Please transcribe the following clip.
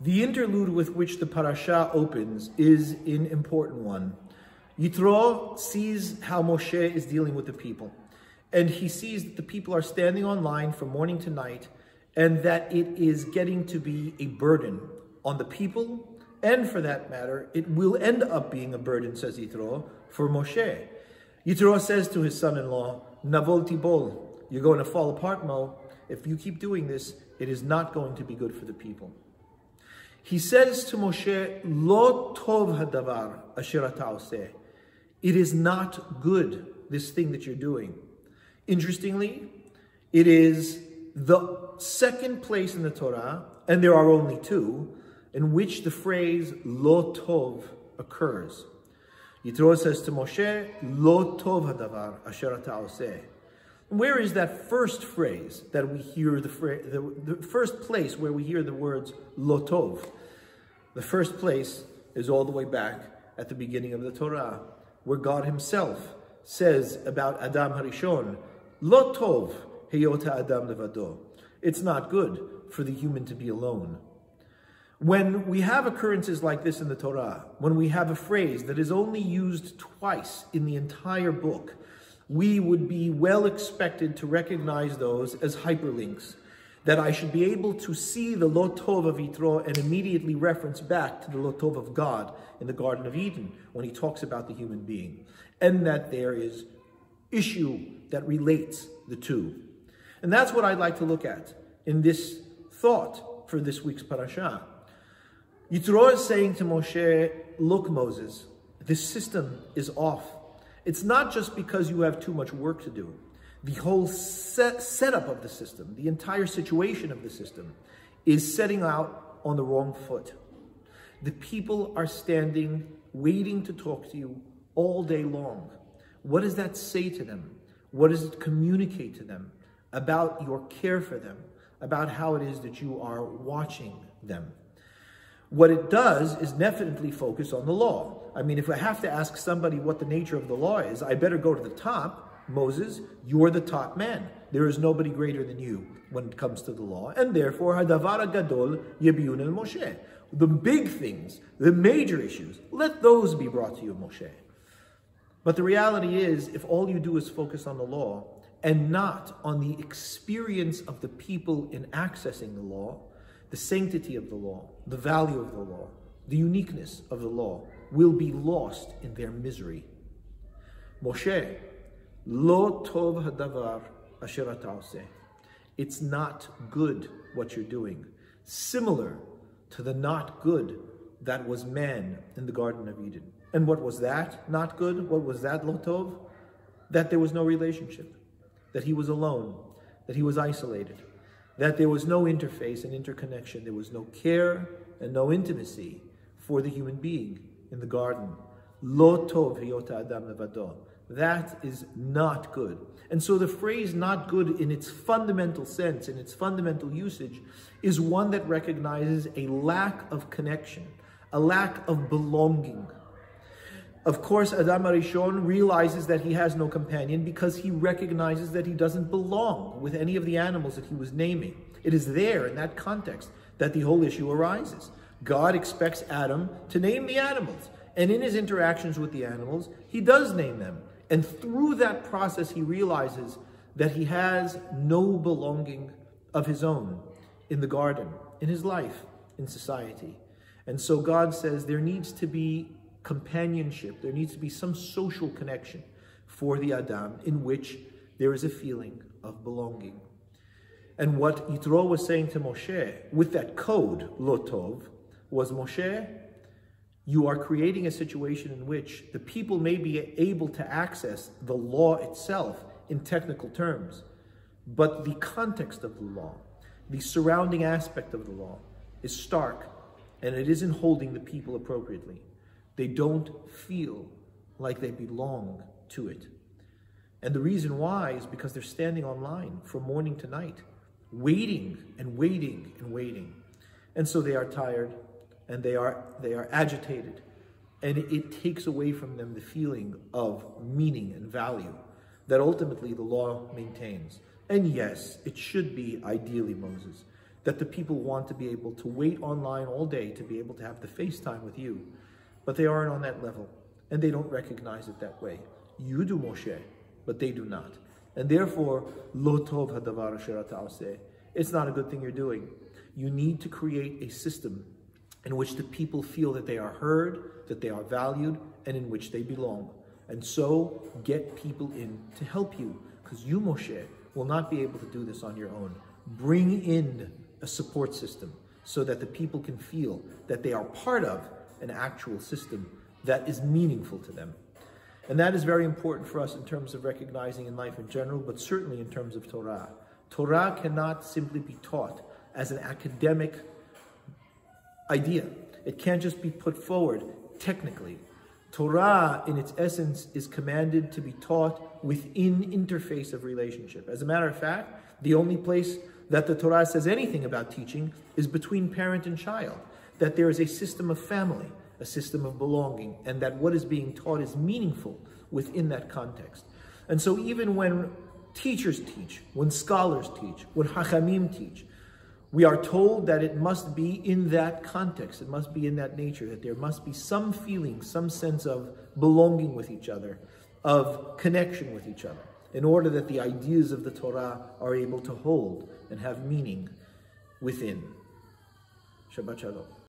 The interlude with which the Parasha opens is an important one. Yitro sees how Moshe is dealing with the people, and he sees that the people are standing on line from morning to night, and that it is getting to be a burden on the people, and for that matter, it will end up being a burden, says Yitro, for Moshe. Yitro says to his son-in-law, Navol Tibol, you're going to fall apart, Mo. If you keep doing this, it is not going to be good for the people. He says to Moshe, Lo tov hadavar asher ata oseh. It is not good, this thing that you're doing. Interestingly, it is the second place in the Torah, and there are only two, in which the phrase Lo tov occurs. Yitro says to Moshe, Lo tov hadavar asher ata oseh. Where is that first phrase that we hear, the first place where we hear the words Lo tov? The first place is all the way back at the beginning of the Torah, where God himself says about Adam Harishon, Lo tov heyota Adam levado. It's not good for the human to be alone. When we have occurrences like this in the Torah, when we have a phrase that is only used twice in the entire book, we would be well expected to recognize those as hyperlinks, that I should be able to see the Lo Tov of Yitro and immediately reference back to the Lo Tov of God in the Garden of Eden when he talks about the human being, and that there is issue that relates the two. And that's what I'd like to look at in this thought for this week's parasha. Yitro is saying to Moshe, look, Moses, this system is off. It's not just because you have too much work to do. The whole setup of the system, the entire situation of the system, is setting out on the wrong foot. The people are standing, waiting to talk to you all day long. What does that say to them? What does it communicate to them about your care for them, about how it is that you are watching them? What it does is definitely focus on the law. I mean, if I have to ask somebody what the nature of the law is, I better go to the top. Moses, you're the top man. There is nobody greater than you when it comes to the law. And therefore, hadavar gadol yebiyun el Moshe. The big things, the major issues, let those be brought to you, Moshe. But the reality is, if all you do is focus on the law and not on the experience of the people in accessing the law, the sanctity of the law, the value of the law, the uniqueness of the law will be lost in their misery. Moshe, Lo tov hadavar asher ata oseh. It's not good what you're doing. Similar to the not good that was man in the Garden of Eden. And what was that not good? What was that Lo tov? That there was no relationship. That he was alone. That he was isolated. That there was no interface and interconnection. There was no care and no intimacy for the human being in the garden. Lo tov heyota Adam levado. That is not good. And so the phrase not good in its fundamental sense, in its fundamental usage, is one that recognizes a lack of connection, a lack of belonging. Of course, Adam Harishon realizes that he has no companion because he recognizes that he doesn't belong with any of the animals that he was naming. It is there, in that context, that the whole issue arises. God expects Adam to name the animals. And in his interactions with the animals, he does name them. And through that process, he realizes that he has no belonging of his own in the garden, in his life, in society. And so God says there needs to be companionship. There needs to be some social connection for the Adam in which there is a feeling of belonging. And what Yitro was saying to Moshe with that code, Lo Tov, was, Moshe, you are creating a situation in which the people may be able to access the law itself in technical terms, but the context of the law, the surrounding aspect of the law is stark, and it isn't holding the people appropriately. They don't feel like they belong to it. And the reason why is because they're standing online from morning to night, waiting and waiting and waiting. And so they are tired, and they are agitated, and it takes away from them the feeling of meaning and value that ultimately the law maintains. And yes, it should be ideally, Moses, that the people want to be able to wait online all day to be able to have the FaceTime with you, but they aren't on that level, and they don't recognize it that way. You do, Moshe, but they do not. And therefore, lo tov hadavar asher ata oseh. It's not a good thing you're doing. You need to create a system in which the people feel that they are heard, that they are valued, and in which they belong. And so, get people in to help you, because you, Moshe, will not be able to do this on your own. Bring in a support system so that the people can feel that they are part of an actual system that is meaningful to them. And that is very important for us in terms of recognizing in life in general, but certainly in terms of Torah. Torah cannot simply be taught as an academic idea. It can't just be put forward technically. Torah, in its essence, is commanded to be taught within interface of relationship. As a matter of fact, the only place that the Torah says anything about teaching is between parent and child, that there is a system of family, a system of belonging, and that what is being taught is meaningful within that context. And so even when teachers teach, when scholars teach, when Hachamim teach, we are told that it must be in that context, it must be in that nature, that there must be some feeling, some sense of belonging with each other, of connection with each other, in order that the ideas of the Torah are able to hold and have meaning within. Shabbat Shalom.